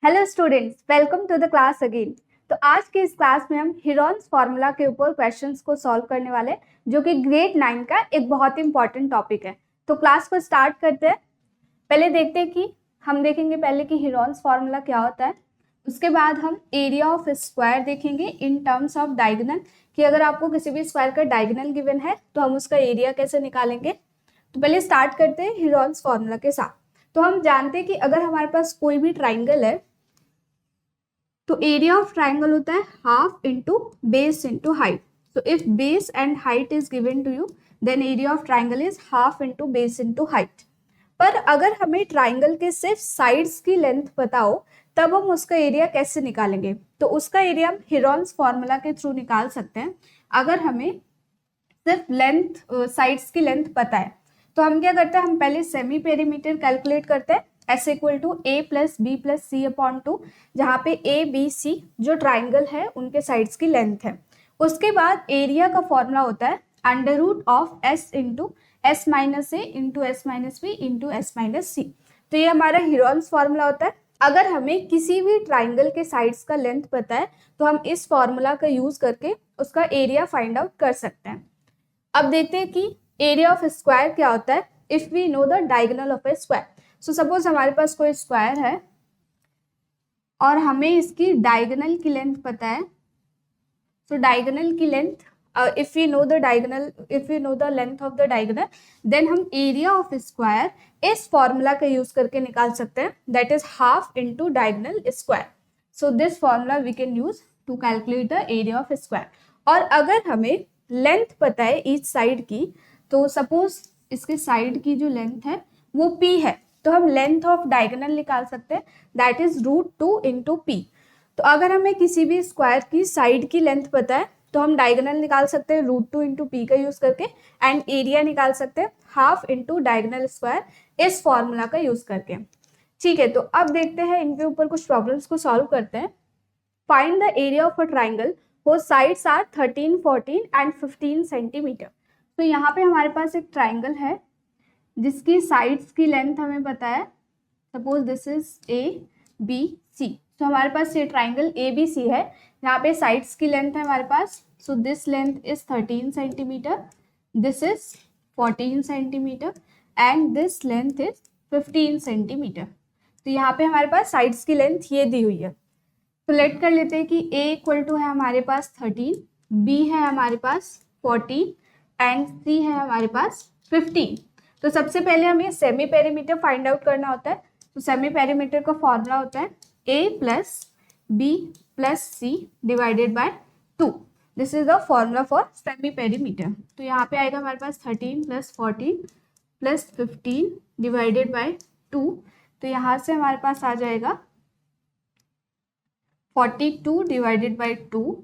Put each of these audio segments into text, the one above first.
Hello students, welcome to the class again. तो आज के इस क्लास में हम हीरोन्स फार्मूला के ऊपर क्वेश्चंस को सॉल्व करने वाले हैं, जो कि ग्रेड 9 का एक बहुत ही इंपॉर्टेंट टॉपिक है। तो क्लास को स्टार्ट करते हैं। पहले देखते हैं कि हम देखेंगे पहले कि हीरोन्स फार्मूला क्या होता है। उसके बाद हम एरिया ऑफ स्क्वायर देखेंगे इन टर्म्स ऑफ डायगोनल, कि अगर आपको किसी भी स्क्वायर का डायगोनल गिवन है तो हम उसका एरिया कैसे निकालेंगे। तो पहले स्टार्ट करते हैं हीरोन्स फार्मूला के साथ। तो हम जानते हैं कि अगर हमारे पास कोई भी ट्राइंगल है तो एरिया ऑफ ट्राइंगल होता है half into base into height. So if base and height is given to you then area of triangle is half into base into height. पर अगर हमें ट्राइंगल के सिर्फ साइड्स की लेंथ पता हो तब हम उसका एरिया कैसे निकालेंगे। तो उसका एरिया हम हीरोन्स फार्मूला के थ्रू निकाल सकते हैं। अगर हमें सिर्फ लेंथ साइड्स की लेंथ पता है तो हम क्या करते हैं, हम पहले सेमी पेरीमीटर कैलकुलेट करते हैं s equal to a plus b plus c upon two, जहाँ पे ए बी सी जो ट्राइंगल है उनके साइड्स की लेंथ है। उसके बाद एरिया का फॉर्मूला होता है under root of S into S minus A into S minus B into S minus C. तो ये हमारा हीरोन्स फॉर्मूला होता है। अगर हमें किसी भी ट्राइंगल के साइड्स का लेंथ पता है तो हम इस फॉर्मूला का यूज करके उसका एरिया फाइंड आउट कर सकते हैं। अब देखते हैं कि एरिया ऑफ स्क्वायर क्या होता है if we know the diagonal of a square. So suppose हमारे पास कोई स्क्वायर है और हमें इसकी डायगोनल की लेंथ पता है। सो डायगोनल की length if we know the length of the diagonal then हम एरिया ऑफ स्क्वायर इस फॉर्मूला का यूज करके निकाल सकते हैं, that is half into diagonal square. So this formula we can use to calculate the area of square. और अगर हमें लेंथ पता है ईच साइड की, तो सपोज इसके साइड की जो लेंथ है वो p है, तो हम लेंथ ऑफ डायगोनल निकाल सकते हैं, that is root 2 into p. तो अगर हमें किसी भी स्क्वायर की साइड की लेंथ पता है तो हम डायगोनल निकाल सकते हैं रूट 2 इंटू पी का यूज करके, एंड एरिया निकाल सकते हैं हाफ इंटू डायगोनल स्क्वायर इस फॉर्मूला का यूज करके। ठीक है, तो अब देखते हैं इनके ऊपर कुछ प्रॉब्लम्स को सॉल्व करते हैं। Find the area of a triangle whose sides are 13, 14 and 15 centimetre. तो यहाँ पे हमारे पास एक ट्राइंगल है जिसकी साइड्स की लेंथ हमें पता है। Suppose this is A B C. तो हमारे पास ये ट्राइंगल ए बी सी है, यहाँ पे साइड्स की लेंथ है हमारे पास। So this length is 13 centimetre, this is 14 centimetre and this length is 15 centimetre. तो यहाँ पे हमारे पास साइड्स की लेंथ ये दी हुई है। तो लेट कर लेते हैं कि a इक्वल टू है हमारे पास 13, b है हमारे पास 14 एंड c है हमारे पास 15। तो सबसे पहले हमें सेमी पेरीमीटर फाइंड आउट करना होता है। तो सेमी पेरीमीटर का फॉर्मूला होता है a plus b plus c divided by 2। This is the formula for semi perimeter. तो यहाँ पे आएगा हमारे पास 13 प्लस 14 प्लस 15 डिवाइडेड बाय 2। तो यहाँ से हमारे पास आ जाएगा 42 डिवाइडेड बाई 2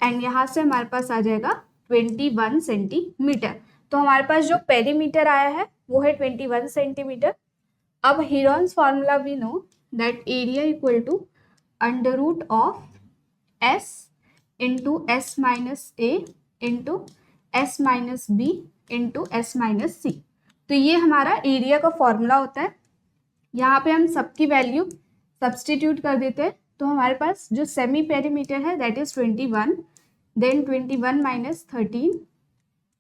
एंड यहाँ से हमारे पास आ जाएगा 21 सेंटीमीटर। तो हमारे पास जो पेरीमीटर आया है वो है 21 सेंटीमीटर। अब Heron's formula we know that area equal to under root of S into S minus A into S minus B into S minus C. तो ये हमारा एरिया का फॉर्मूला होता है। यहाँ पे हम सबकी वैल्यू सब्सटीट्यूट कर देते हैं। तो हमारे पास जो सेमी पेरीमीटर है that is 21, then 21 minus 13,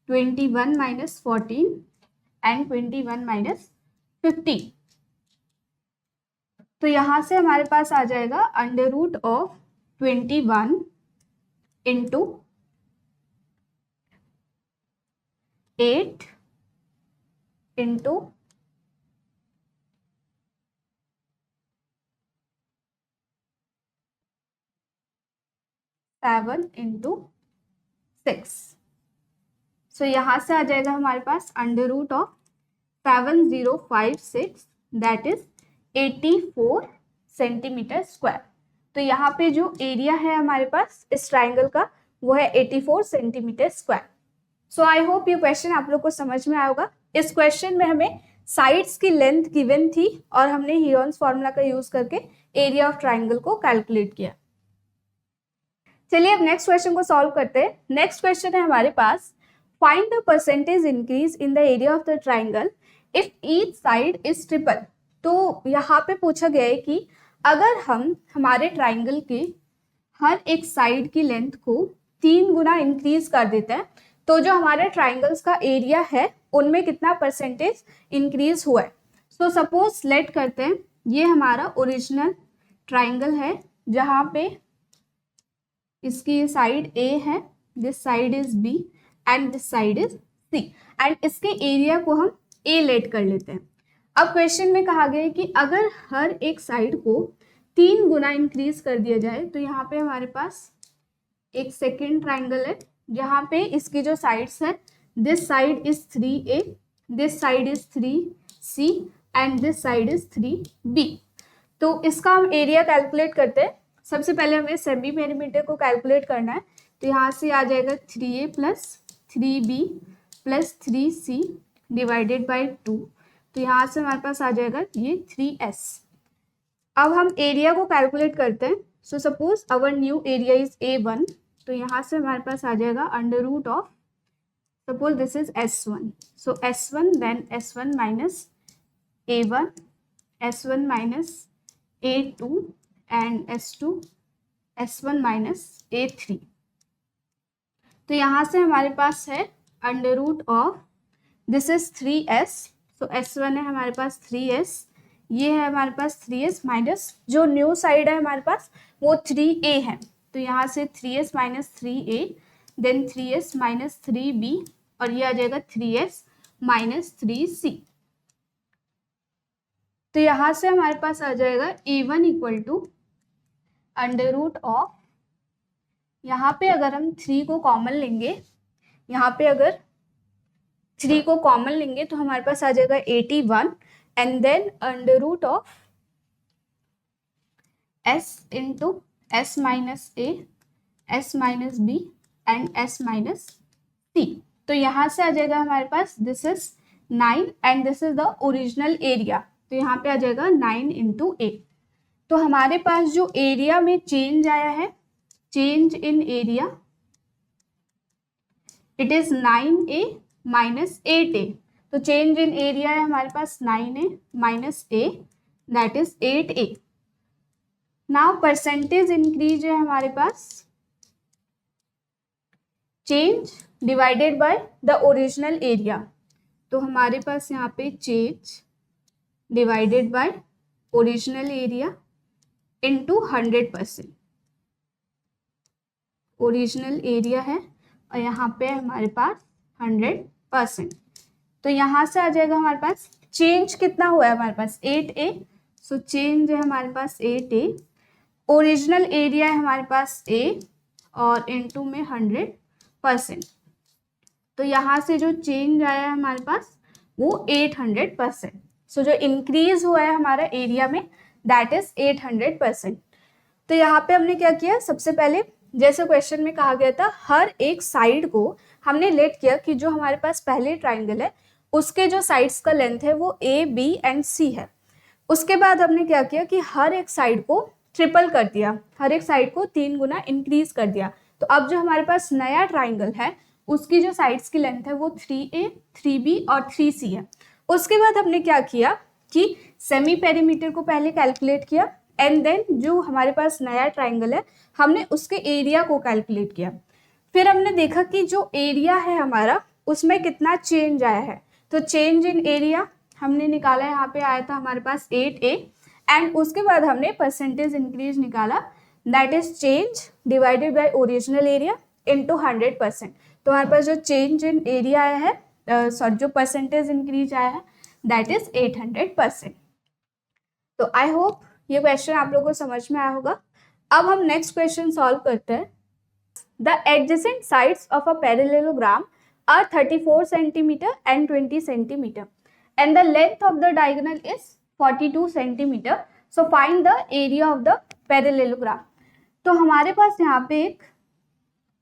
21 minus 14 and 21 minus 15। तो यहाँ से हमारे पास आ जाएगा under root of 21 into 8 into 7 into 6। So यहाँ से आ जाएगा हमारे पास under root of 7056 that is 84 centimetre square. तो यहाँ पे जो एरिया है हमारे पास इस ट्राइंगल का वो है 84 centimetre square. So I hope ये क्वेश्चन आप लोग को समझ में आया होगा। इस क्वेश्चन में हमें साइड्स की लेंथ गिवन थी और हमने हीरोन्स फॉर्मूला का यूज करके एरिया ऑफ ट्राइंगल को कैलकुलेट किया। चलिए अब नेक्स्ट क्वेश्चन को सॉल्व करते हैं। नेक्स्ट क्वेश्चन है हमारे पास find the percentage increase in the area of the triangle if each side is triple. तो यहाँ पे पूछा गया है कि अगर हम हमारे ट्राइंगल के हर एक साइड की लेंथ को 3 गुना इंक्रीज कर देते हैं तो जो हमारे ट्राइंगल्स का एरिया है उनमें कितना परसेंटेज इंक्रीज हुआ है। सो सपोज लेट करते हैं ये हमारा ओरिजिनल ट्राइंगल है जहाँ पे इसकी साइड A है, this side is B and this side is C and इसके एरिया को हम A लेट कर लेते हैं। अब क्वेश्चन में कहा गया है कि अगर हर एक साइड को 3 गुना इंक्रीज कर दिया जाए तो यहाँ पे हमारे पास एक सेकेंड ट्राइंगल है जहाँ पे इसकी जो साइड्स है, this side is 3A, this side is 3C and this side is 3B। तो इसका हम एरिया कैलकुलेट करते हैं। सबसे पहले हमें सेमी पेरीमीटर को कैलकुलेट करना है, तो यहाँ से आ जाएगा 3A plus 3B plus 3C divided by 2, तो यहाँ से हमारे पास आ जाएगा ये 3S। अब हम एरिया को कैलकुलेट करते हैं। So suppose our new area is A1, तो यहाँ से हमारे पास आ जाएगा under root of, suppose this is S1, so S1 then S1 minus A1, S1 minus A2 and S2, S1 minus A3। तो यहाँ से हमारे पास है under root of, this is 3S, so S1 है हमारे पास 3S, ये है हमारे पास 3S माइनस जो न्यू साइड है हमारे पास वो 3A है, तो यहाँ से 3S minus 3A then 3S minus 3B और ये आ जाएगा 3S माइनस 3C। तो यहाँ से हमारे पास आ जाएगा A1 equal to under root of, यहाँ पे अगर हम 3 को कॉमन लेंगे, यहाँ पे अगर 3 को कॉमन लेंगे तो हमारे पास आ जाएगा 81 and then under root of S into S minus A, S minus B and S minus C। तो यहाँ से आ जाएगा हमारे पास this is 9 and this is the original area, तो यहाँ पे आ जाएगा 9 इंटू 8। तो हमारे पास जो एरिया में चेंज आया है, change in area, it is 9A minus 8A। तो चेंज इन एरिया है हमारे पास 9A minus A that is 8A। Now percentage increase है हमारे पास change divided by the original area, तो हमारे पास यहाँ पे change divided by original area into 100%। Original area है और यहाँ पे हमारे पास 100%, तो यहाँ से आ जाएगा हमारे पास चेंज कितना हुआ है हमारे पास 8A, सो चेंज है हमारे पास 8A, ओरिजिनल एरिया है हमारे पास A और इनटू में 100%, तो यहाँ से जो चेंज आया है हमारे पास वो 800%। सो जो इंक्रीज हुआ है हमारा एरिया में दैट इज 800%। तो यहाँ पे हमने क्या किया, सबसे पहले जैसे क्वेश्चन में कहा गया था हर एक साइड को हमने लेट किया कि जो हमारे पास पहले ट्राइंगल है उसके जो साइड्स का लेंथ है वो A, B एंड C है। उसके बाद हमने क्या किया कि हर एक साइड को ट्रिपल कर दिया, हर एक साइड को 3 गुना इंक्रीज कर दिया। तो अब जो हमारे पास नया ट्राइंगल है उसकी जो साइड्स की लेंथ है वो 3A, 3B और 3C है। उसके बाद हमने क्या किया कि सेमी पेरीमीटर को पहले कैलकुलेट किया एंड देन जो हमारे पास नया ट्राइंगल है हमने उसके एरिया को कैलकुलेट किया। फिर हमने देखा कि जो एरिया है हमारा उसमें कितना चेंज आया है, तो चेंज इन एरिया हमने निकाला, यहाँ पे आया था हमारे पास 8A एंड उसके बाद हमने परसेंटेज इंक्रीज निकाला that is change divided by original area into 100%। तो हमारे पास जो चेंज इन एरिया आया है सॉरी जो परसेंटेज इंक्रीज आया है दैट इज 800%। तो आई होप ये क्वेश्चन आप लोगों को समझ में आया होगा। अब हम नेक्स्ट क्वेश्चन सॉल्व करते हैं। The adjacent sides of a parallelogram are 34 centimeter and 20 centimeter and the length of the diagonal is 42 centimeter, so find the area of the parallelogram. तो हमारे पास यहाँ पे एक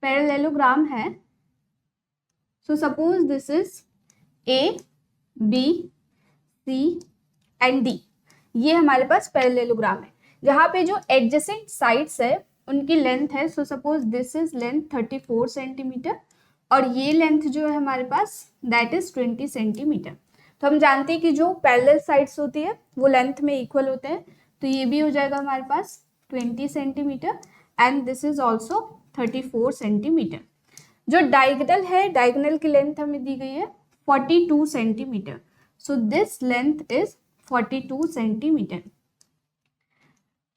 पैरेललोग्राम है, so suppose this is A, B, C and D। ये हमारे पास parallelogram है जहाँ पे जो एडजेसेंट साइड्स है उनकी लेंथ है, so suppose this is length 34 centimetre और ये लेंथ जो है हमारे पास दैट इज 20 सेंटीमीटर। तो हम जानते हैं कि जो पैरेलल साइड्स होती है वो लेंथ में इक्वल होते हैं, तो ये भी हो जाएगा हमारे पास 20 centimeter and this is also 34 centimetre. जो डायगोनल है, डायगोनल की लेंथ हमें दी गई है 42 centimeter, so this length is 42 centimetre.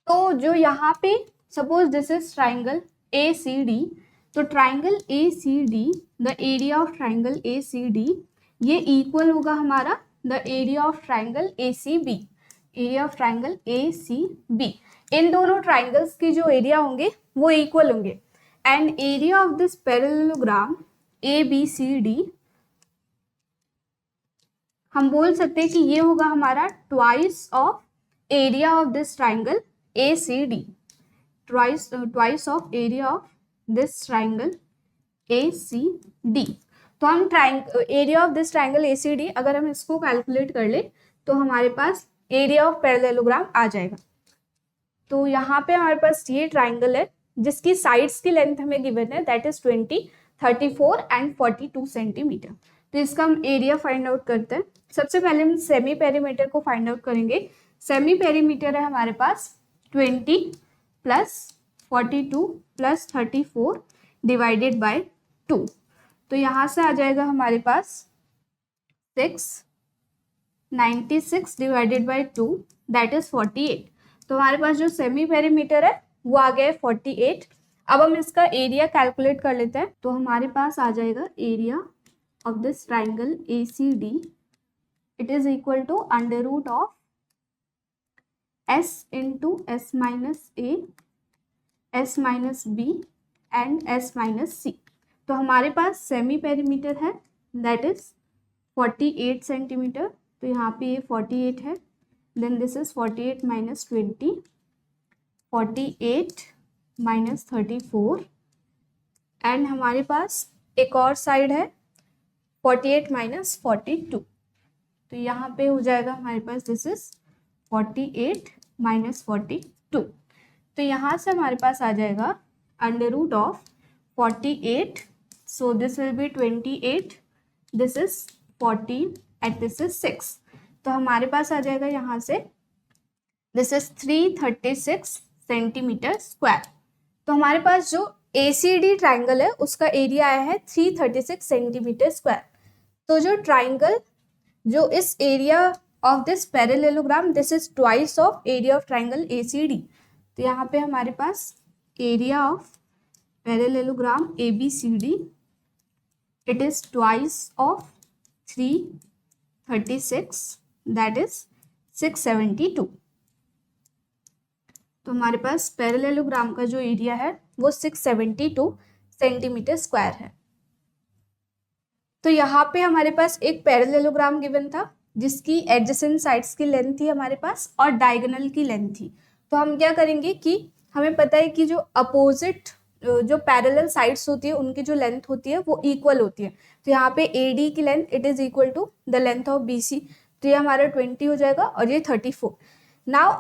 तो जो यहाँ पे suppose this is triangle ACD, तो triangle ACD, the area of triangle ACD ये इक्वल होगा हमारा the area of triangle ACB, area of triangle ACB। इन दोनों ट्राइंगल्स की जो एरिया होंगे वो इक्वल होंगे and area of this parallelogram ABCD हम बोल सकते हैं कि ये होगा हमारा twice of area of this triangle ACD, twice of area of this triangle ACD। तो हम area of this triangle ACD अगर हम इसको कैलकुलेट कर ले तो हमारे पास एरिया ऑफ पैरेललोग्राम आ जाएगा। तो यहाँ पे हमारे पास ये ट्राइंगल है जिसकी साइड्स की लेंथ हमें गिवन है, दैट इज 20, 34 एंड 42 सेंटीमीटर। तो इसका हम एरिया फाइंड आउट करते हैं। सबसे पहले हम सेमी पेरीमीटर को फाइंड आउट करेंगे। सेमी पेरीमीटर है हमारे पास 20 प्लस 42 प्लस 34 डिवाइडेड बाय 2, तो यहाँ से आ जाएगा हमारे पास 96 डिवाइडेड बाय 2 दैट इज 48। तो हमारे पास जो सेमी पेरीमीटर है वो आ गया है 48। अब हम इसका एरिया कैलकुलेट कर लेते हैं। तो हमारे पास आ जाएगा area of this triangle ACD, it is equal to under root of S into S minus A, S minus B and S minus C। तो हमारे पास सेमी पेरीमीटर है दैट इज 48 सेंटीमीटर, तो यहाँ पे ये 48 है, then this is 48 minus 20, 48 minus 34 and हमारे पास एक और साइड है 48 माइनस 42, तो यहाँ पे हो जाएगा हमारे पास दिस इज 48 माइनस 42। तो यहाँ से हमारे पास आ जाएगा under root of 48, so this will be 28, this is 14 and this is 6। तो हमारे पास आ जाएगा यहाँ से this is 336 सेंटीमीटर स्क्वायर। तो हमारे पास जो ACD ट्राइंगल है उसका एरिया आया है 336 सेंटीमीटर स्क्वायर। तो जो ट्राइंगल जो इस area of this parallelogram this is twice of area of triangle ACD। तो यहाँ पे हमारे पास area of parallelogram ABCD it is twice of 336 that is 672। तो हमारे पास पैरेललोग्राम का जो एरिया है वो 672 सेंटीमीटर स्क्वायर है। तो यहाँ पे हमारे पास एक पैरेललोग्राम गिवन था जिसकी एडजेसेंट साइड्स की लेंथ थी हमारे पास और डायगोनल की लेंथ थी। तो हम क्या करेंगे कि हमें पता है कि जो अपोजिट जो पैरेलल साइड्स होती है उनकी जो लेंथ होती है वो इक्वल होती है। तो यहाँ पे AD की लेंथ it is equal to the length of BC, तो ये हमारा 20 हो जाएगा और ये 34। नाउ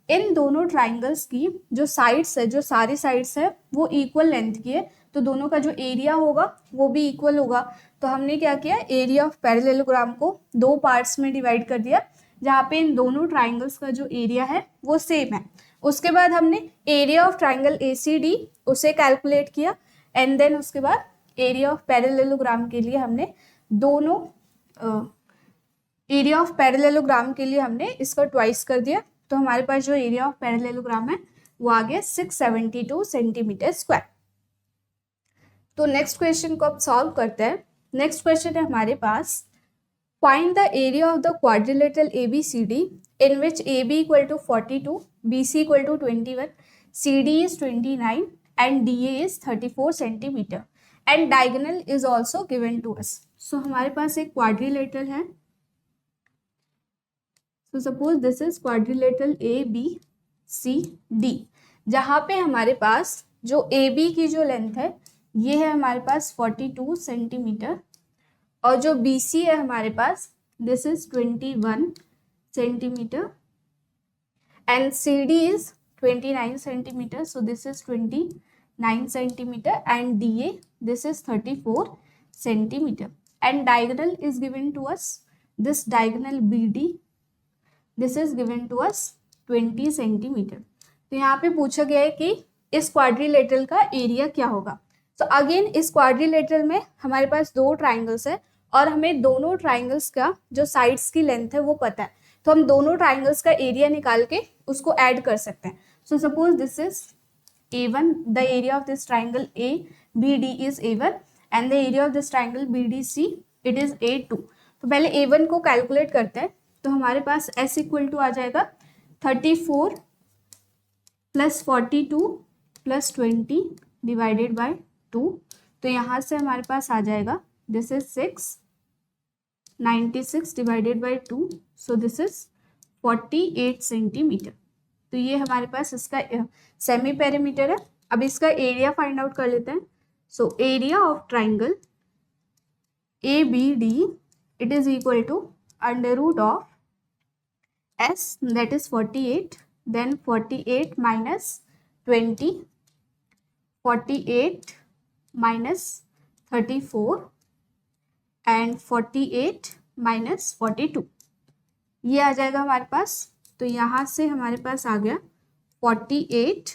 इन दोनों ट्राइंगल्स की जो साइड्स है, जो सारी साइड्स है वो इक्वल लेंथ की है, तो दोनों का जो एरिया होगा वो भी इक्वल होगा। तो हमने क्या किया, एरिया ऑफ पैरेललोग्राम को दो पार्ट्स में डिवाइड कर दिया जहाँ पे इन दोनों ट्राइंगल्स का जो एरिया है वो सेम है। उसके बाद हमने एरिया ऑफ ट्राइंगल ACD उसे कैलकुलेट किया एंड देन उसके बाद एरिया ऑफ पैरेललोग्राम के लिए हमने दोनों एरिया ऑफ पैरेललोग्राम के लिए हमने इसका ट्वाइस कर दिया। तो हमारे पास जो एरिया ऑफ पैरेललोग्राम है वो आ गया 672 सेंटीमीटर स्क्वायर। तो नेक्स्ट क्वेश्चन को अब सॉल्व करते हैं। नेक्स्ट क्वेश्चन है हमारे पास, find the area of the quadrilateral ABCD in which AB equal to 42, BC equal to 21, CD is 29 and DA is 34 centimeter and diagonal is also given to us। So हमारे पास एक quadrilateral है। So suppose this is quadrilateral ABCD, जहाँ पे हमारे पास जो AB की जो लेंथ है ये है हमारे पास 42 सेंटीमीटर और जो BC है हमारे पास this is 21 centimeter and CD is 29 centimeter, so this is 29 centimeter and DA this is 34 centimeter and diagonal is given to us this diagonal BD, this is given to us 20 centimetre. तो यहाँ पे पूछा गया है कि इस quadrilateral का area क्या होगा। तो अगेन इस क्वाड्रिलेटरल में हमारे पास दो ट्राइंगल्स है और हमें दोनों ट्राइंगल्स का जो साइड्स की लेंथ है वो पता है, तो हम दोनों ट्राइंगल्स का एरिया निकाल के उसको ऐड कर सकते हैं। So suppose this is A1, the area of this triangle ABD is A1 and the area of this triangle BDC it is A2। तो पहले A1 को कैलकुलेट करते हैं। तो हमारे पास S इक्वल टू आ जाएगा 34 प्लस 42 प्लस 20 डिवाइडेड बाय 2। तो यहाँ से हमारे पास आ जाएगा this is 96 divided by 2, so this is 48 centimeter. तो ये हमारे पास इसका सेमी पेरीमीटर है। अब इसका एरिया फाइंड आउट कर लेते हैं। So area of triangle ABD it is equal to under root of S that is 48, then 48 minus 20, 48 minus 34 and 48 minus 42, ये आ जाएगा हमारे पास। तो यहाँ से हमारे पास आ गया 48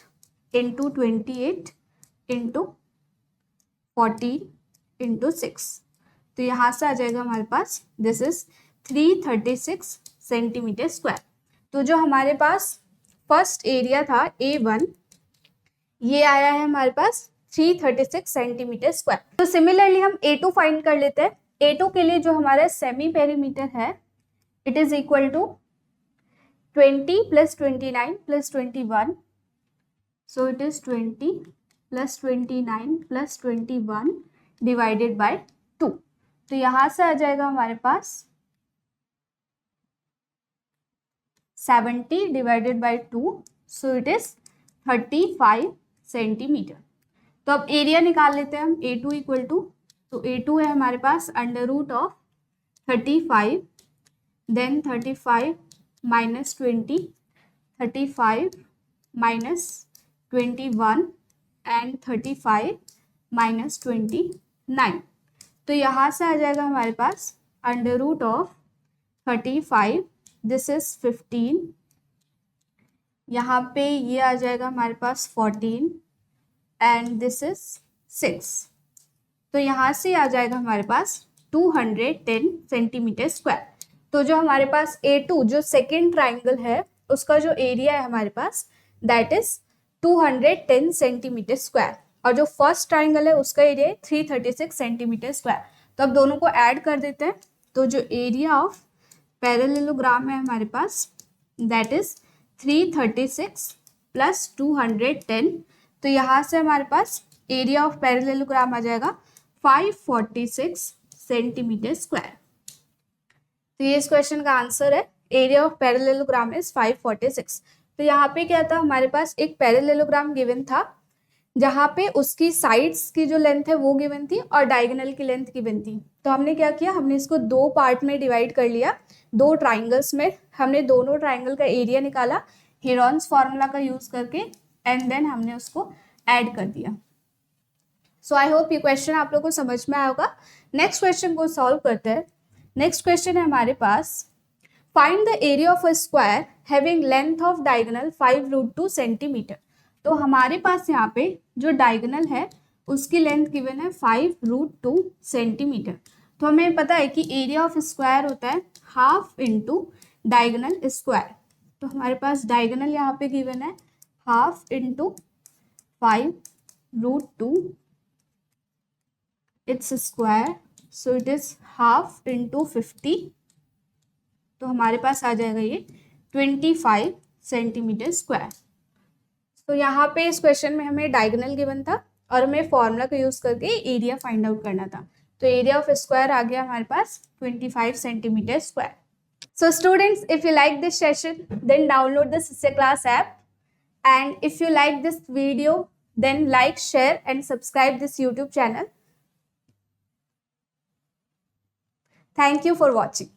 इंटू 28 इंटू 40 इंटू 6। तो यहाँ से आ जाएगा हमारे पास दिस इज 336 सेंटीमीटर स्क्वायर। तो जो हमारे पास फर्स्ट एरिया था A1, ये आया है हमारे पास 336 सेंटीमीटर स्क्वायर। तो सिमिलरली हम A2 फाइंड कर लेते हैं। A2 के लिए जो हमारा सेमी पेरीमीटर है it is equal to 20 plus 29 plus 21, so it is 20 plus 29 plus 21 divided by 2। तो यहाँ से आ जाएगा हमारे पास 70 divided by 2, so it is 35 centimeter. तो अब एरिया निकाल लेते हैं हम A2 इक्वल टू, तो A2 है हमारे पास under root of 35, then 35 minus 20, 35 minus 21 and 35 minus 29। तो यहाँ से आ जाएगा हमारे पास under root of 35, this is 15, यहाँ पे ये आ जाएगा हमारे पास 14 एंड दिस इज 6। तो यहाँ से आ जाएगा हमारे पास 210 सेंटीमीटर स्क्वायर। तो जो हमारे पास A2 जो सेकेंड ट्राइंगल है उसका जो एरिया है हमारे पास दैट इज 210 सेंटीमीटर स्क्वायर, और जो फर्स्ट ट्राइंगल है उसका एरिया है 336 सेंटीमीटर स्क्वायर। तो अब दोनों को ऐड कर देते हैं। तो जो एरिया ऑफ पैरेललोग्राम है हमारे पास दैट इज 336 प्लस 210। तो यहाँ से हमारे पास एरिया ऑफ पैरेललोग्राम आ जाएगा 546 सेंटीमीटर स्क्वायर। तो ये इस क्वेश्चन का आंसर है। Area of parallelogram is 546। तो यहाँ पे क्या था, हमारे पास एक पैरेललोग्राम गिवन था जहाँ पे उसकी साइड्स की जो लेंथ है वो गिवन थी और डायगोनल की लेंथ गिवन थी। तो हमने क्या किया, हमने इसको दो पार्ट में डिवाइड कर लिया, दो ट्राइंगल्स में। हमने दोनों ट्राइंगल का एरिया निकाला हेरॉन्स फॉर्मूला का यूज करके एंड देन हमने उसको ऐड कर दिया। सो आई होप ये क्वेश्चन आप लोगों को समझ में आया होगा। नेक्स्ट क्वेश्चन को सॉल्व करते हैं। नेक्स्ट क्वेश्चन है हमारे पास, find the area of a square having length of diagonal 5√2 centimetre. तो हमारे पास यहाँ पे जो डायगोनल है उसकी लेंथ गिवन है 5√2 सेंटीमीटर। तो हमें पता है कि एरिया ऑफ स्क्वायर होता है हाफ इंटू डायगोनल स्क्वायर। तो हमारे पास डायगोनल यहाँ पे गिवन है half into 5√2 its square, so it is half into 50। तो हमारे पास आ जाएगा ये 25 सेंटीमीटर स्क्वायर। तो यहाँ पे इस क्वेश्चन में हमें डायगोनल गिवन था और हमें फॉर्मूला का यूज करके एरिया फाइंड आउट करना था। तो एरिया ऑफ स्क्वायर आ गया हमारे पास 25 centimetre square. So students, if you like this session, then download the Sisya Class app. And if you like this video, then like, share and subscribe this YouTube channel. Thank you for watching.